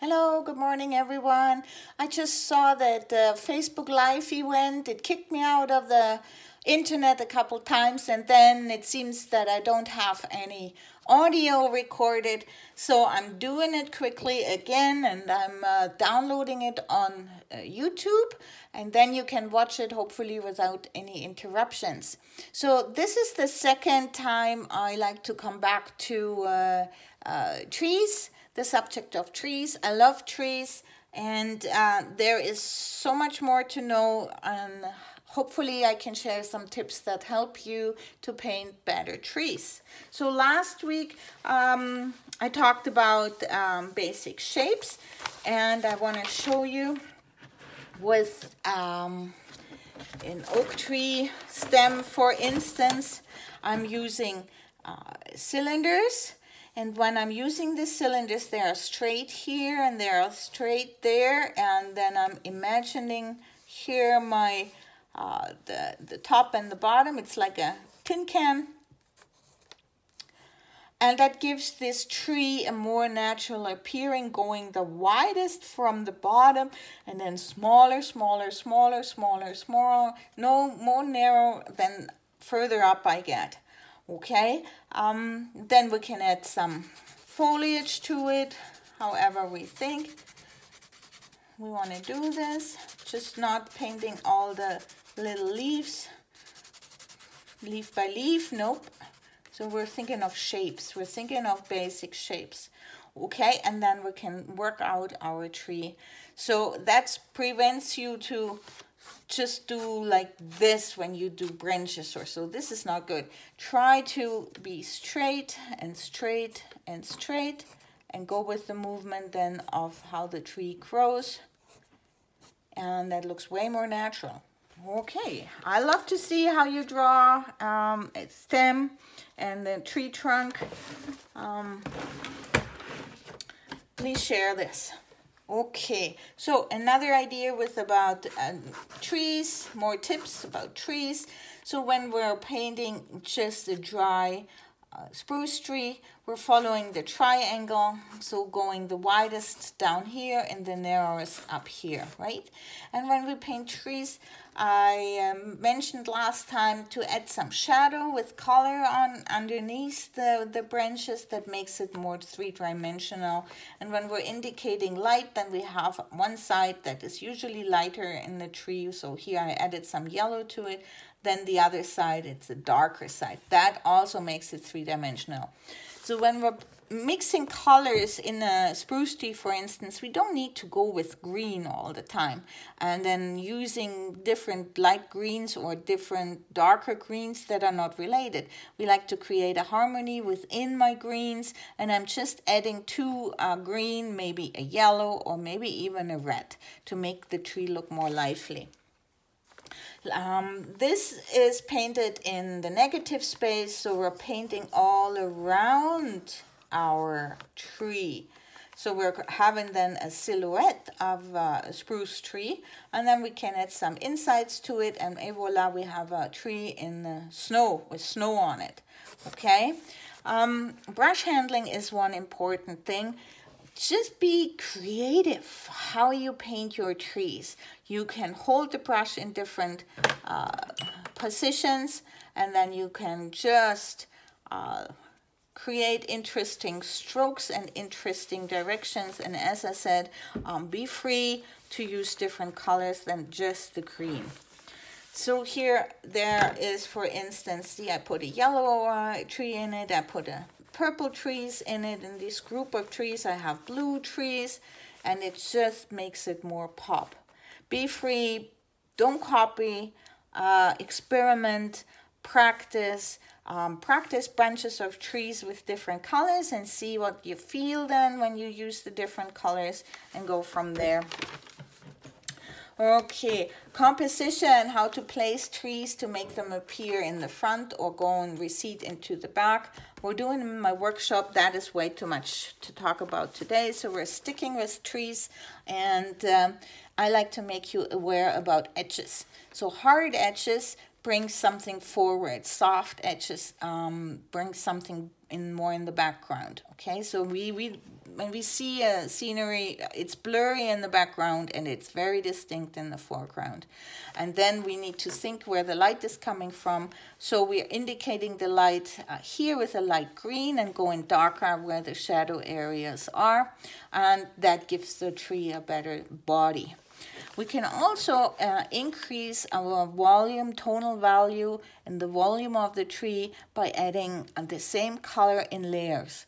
Hello, good morning everyone. I just saw that Facebook Live event. It kicked me out of the internet a couple times, and then it seems that I don't have any audio recorded. So I'm doing it quickly again, and I'm downloading it on YouTube, and then you can watch it hopefully without any interruptions. So this is the second time I like to come back to trees, the subject of trees. I love trees, and there is so much more to know, and hopefully I can share some tips that help you to paint better trees. So last week I talked about basic shapes, and I want to show you with an oak tree stem, for instance. I'm using cylinders. And when I'm using the cylinders, they are straight here and they are straight there. And then I'm imagining here my the top and the bottom. It's like a tin can. And that gives this tree a more natural appearing, going the widest from the bottom and then smaller, smaller, smaller, smaller, smaller, no more narrow than further up I get. Okay, then we can add some foliage to it, however we think we want to do this. Just not painting all the little leaves, leaf by leaf, nope. So we're thinking of shapes, we're thinking of basic shapes. Okay, and then we can work out our tree. So that prevents you to just do like this when you do branches or so. This is not good. Try to be straight and straight and straight, and go with the movement then of how the tree grows, and that looks way more natural. Okay, I love to see how you draw a stem and the tree trunk. Please share this. Okay, so another idea with about trees, more tips about trees. So when we're painting just a dry spruce tree, we're following the triangle, so going the widest down here and the narrowest up here, right? And when we paint trees, I mentioned last time to add some shadow with color on underneath the branches. That makes it more three-dimensional. And when we're indicating light, then we have one side that is usually lighter in the tree. So here I added some yellow to it. Then the other side, it's a darker side. That also makes it three-dimensional. So when we're mixing colors in a spruce tree, for instance, we don't need to go with green all the time and then using different light greens or different darker greens that are not related. We like to create a harmony within my greens, and I'm just adding two green, maybe a yellow, or maybe even a red to make the tree look more lively. This is painted in the negative space, so we're painting all around our tree. So we're having then a silhouette of a spruce tree, and then we can add some insides to it, and voila, we have a tree in the snow with snow on it. Okay, brush handling is one important thing. Just be creative how you paint your trees. You can hold the brush in different positions, and then you can just create interesting strokes and interesting directions. And as I said, be free to use different colors than just the green. So here there is, for instance, see, I put a yellow tree in it, I put a purple trees in it. In this group of trees I have blue trees, and it just makes it more pop. Be free, don't copy, experiment, practice. Practice bunches of trees with different colors and see what you feel then when you use the different colors, and go from there. Okay, composition, how to place trees to make them appear in the front or go and recede into the back. We're doing in my workshop. That is way too much to talk about today, so we're sticking with trees, and I like to make you aware about edges. So hard edges bring something forward, soft edges bring something in more in the background. Okay, so we when we see a scenery, it's blurry in the background and it's very distinct in the foreground. And then we need to think where the light is coming from. So we're indicating the light here with a light green and going darker where the shadow areas are. And that gives the tree a better body. We can also increase our volume, tonal value, and the volume of the tree by adding the same color in layers.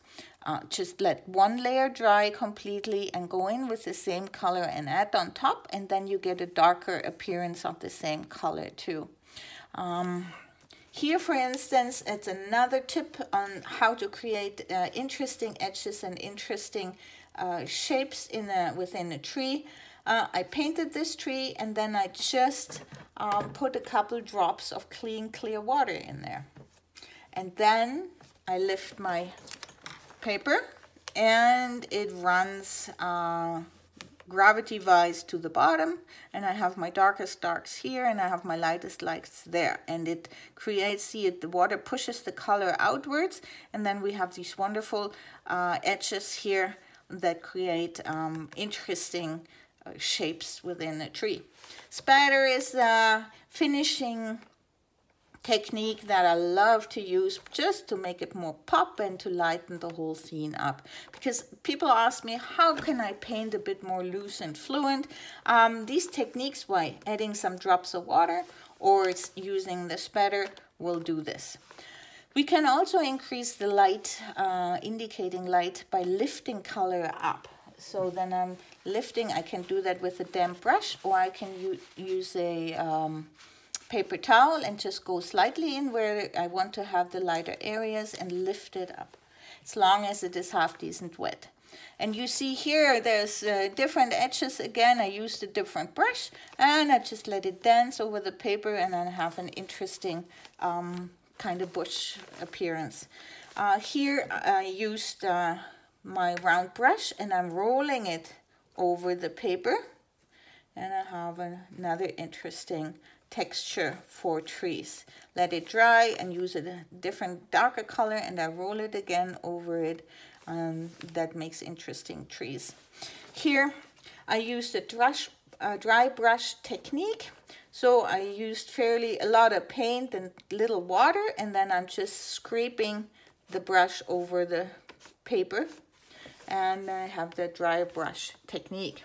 Just let one layer dry completely and go in with the same color and add on top, and then you get a darker appearance of the same color too. Here, for instance, it's another tip on how to create interesting edges and interesting shapes within a tree. I painted this tree and then I just put a couple drops of clear water in there. And then I lift my paper and it runs gravity-wise to the bottom, and I have my darkest darks here and I have my lightest lights there, and it creates, see it, the water pushes the color outwards, and then we have these wonderful edges here that create interesting shapes within a tree. Spatter is a finishing technique that I love to use just to make it more pop and to lighten the whole scene up. Because people ask me, how can I paint a bit more loose and fluent? These techniques, by adding some drops of water or using the spatter, will do this. We can also increase the light, indicating light, by lifting color up. So then I'm lifting, I can do that with a damp brush, or I can use a paper towel and just go slightly in where I want to have the lighter areas and lift it up, as long as it is half decent wet. And you see here there's different edges. Again, I used a different brush and I just let it dance over the paper, and then have an interesting kind of bush appearance. Here I used my round brush and I'm rolling it over the paper, and I have another interesting texture for trees. Let it dry and use a different darker color, and I roll it again over it, and that makes interesting trees. Here I used a dry brush technique. So I used a lot of paint and little water, and then I'm just scraping the brush over the paper, and I have the dry brush technique.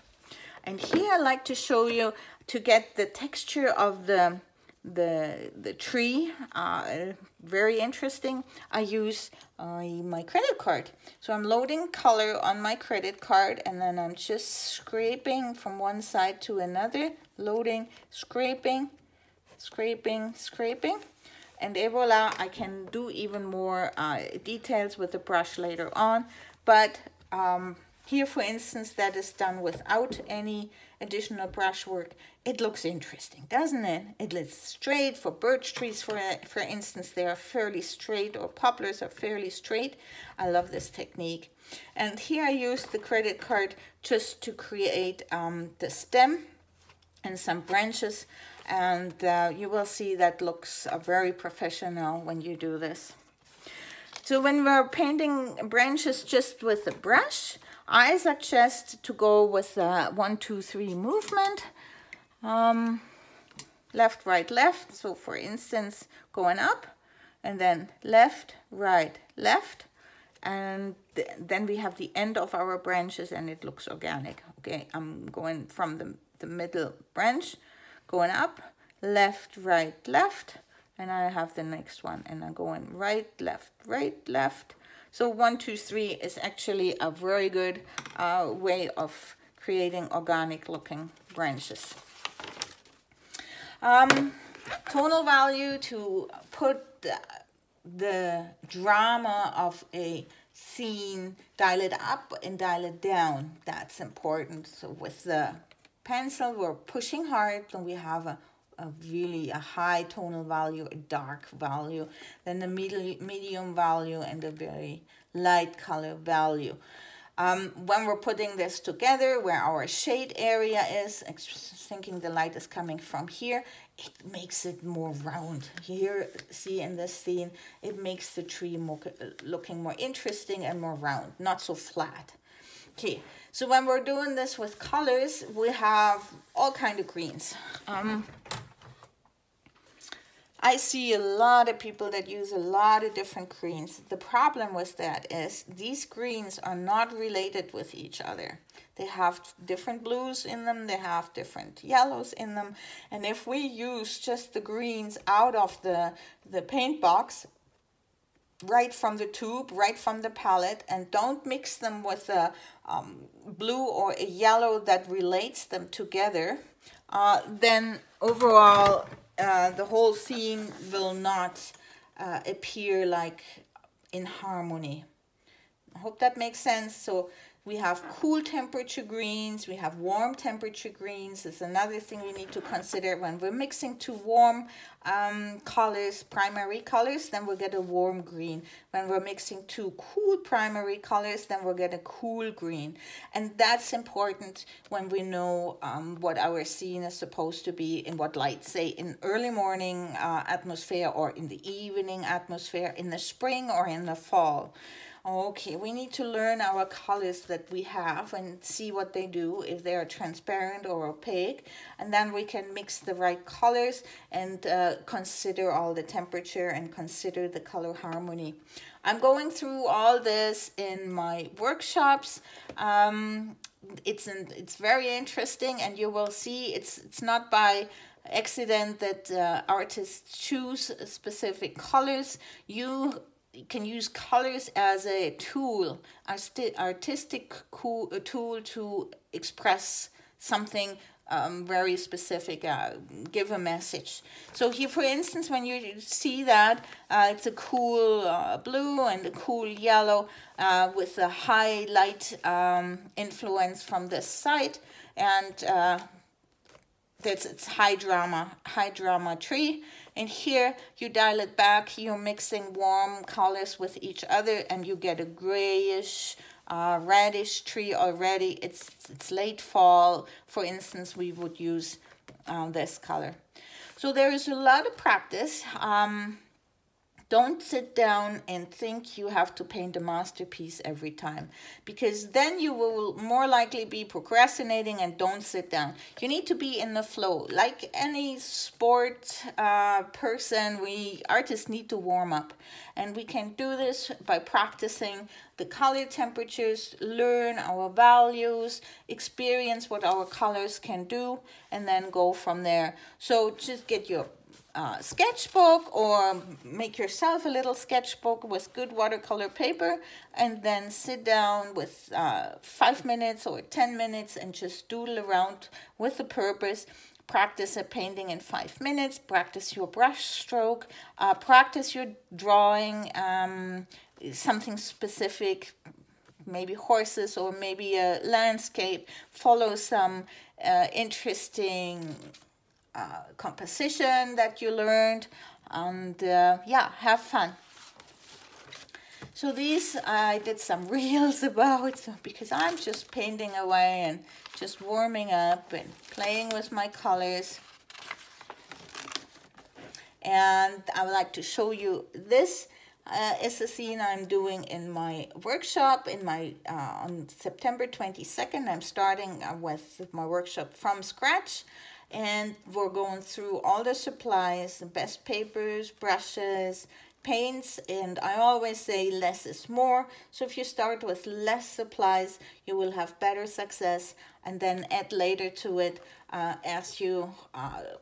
And here I like to show you, to get the texture of the tree, very interesting, I use my credit card. So I'm loading color on my credit card, and then I'm just scraping from one side to another, loading, scraping, scraping, scraping. And voila, I can do even more details with the brush later on. But here, for instance, that is done without any additional brush work. It looks interesting, doesn't it? It looks straight. For birch trees, for instance, they are fairly straight, or poplars are fairly straight. I love this technique. And here I use the credit card just to create the stem and some branches. And you will see that looks very professional when you do this. So when we're painting branches just with a brush, I suggest to go with a 1, 2, 3 movement. Left, right, left. So for instance, going up and then left, right, left. And then we have the end of our branches and it looks organic. Okay, I'm going from the middle branch, going up, left, right, left. And I have the next one, and I'm going right, left. So 1, 2, 3 is actually a very good way of creating organic looking branches. Tonal value, to put the drama of a scene, dial it up and dial it down. That's important. So with the pencil, we're pushing hard, and we have a really high tonal value, a dark value, then the medium value, and a very light color value. When we're putting this together, where our shade area is, thinking the light is coming from here, it makes it more round. Here, see in this scene, it makes the tree looking more interesting and more round, not so flat. Okay, so when we're doing this with colors, we have all kind of greens. I see a lot of people that use a lot of different greens. The problem with that is these greens are not related with each other. They have different blues in them, they have different yellows in them. And if we use just the greens out of the paint box, right from the tube, right from the palette, and don't mix them with a blue or a yellow that relates them together, then overall the whole scene will not appear like in harmony. I hope that makes sense. So we have cool temperature greens, we have warm temperature greens. It's another thing we need to consider when we're mixing two warm colors, primary colors, then we'll get a warm green. When we're mixing two cool primary colors, then we'll get a cool green. And that's important when we know what our scene is supposed to be in what light, say in early morning atmosphere or in the evening atmosphere, in the spring or in the fall. Okay, we need to learn our colors that we have and see what they do, if they are transparent or opaque, and then we can mix the right colors and consider all the temperature and consider the color harmony. I'm going through all this in my workshops. It's very interesting, and you will see it's not by accident that artists choose specific colors. You can use colors as a tool, artistic tool to express something very specific, give a message. So here, for instance, when you see that, it's a cool blue and a cool yellow with a highlight influence from this side, and it's high drama tree. And here you dial it back, you're mixing warm colors with each other, and you get a grayish, reddish tree already. It's late fall. For instance, we would use this color. So there is a lot of practice. Don't sit down and think you have to paint a masterpiece every time, because then you will more likely be procrastinating and don't sit down. You need to be in the flow. Like any sport person, we artists need to warm up. And we can do this by practicing the color temperatures, learn our values, experience what our colors can do, and then go from there. So just get your sketchbook or make yourself a little sketchbook with good watercolor paper, and then sit down with 5 minutes or 10 minutes and just doodle around with a purpose. Practice a painting in 5 minutes, practice your brush stroke, practice your drawing, something specific, maybe horses or maybe a landscape. Follow some interesting composition that you learned, and yeah, have fun. So these I did some reels about, because I'm just painting away and just warming up and playing with my colors. And I would like to show you this is a scene I'm doing in my workshop in my on September 22nd. I'm starting with my workshop from scratch. And we're going through all the supplies, the best papers, brushes, paints, and I always say less is more. So if you start with less supplies, you will have better success, and then add later to it as you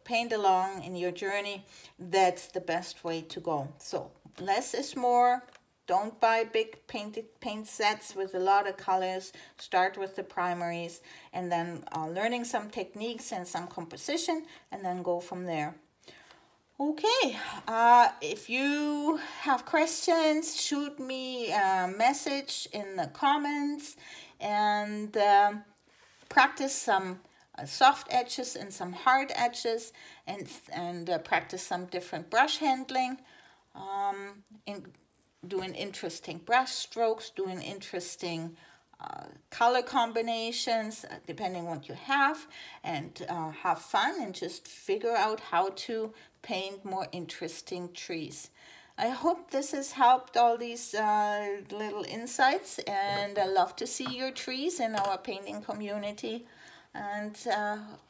paint along in your journey. That's the best way to go. So less is more. Don't buy big paint sets with a lot of colors. Start with the primaries, and then learning some techniques and some composition, and then go from there. Okay, if you have questions, shoot me a message in the comments, and practice some soft edges and some hard edges, and practice some different brush handling. Doing interesting brush strokes, doing interesting color combinations, depending what you have, and have fun and just figure out how to paint more interesting trees. I hope this has helped, all these little insights, and I love to see your trees in our painting community. And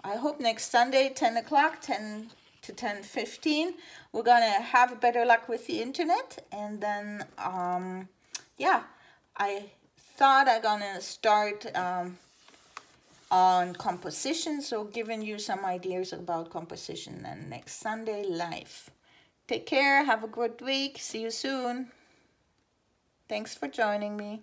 I hope next Sunday, 10 o'clock, 10 to 10:15, we're gonna have better luck with the internet. And then yeah, I thought I'm gonna start on composition, so giving you some ideas about composition then next Sunday live. Take care, have a good week, see you soon. Thanks for joining me.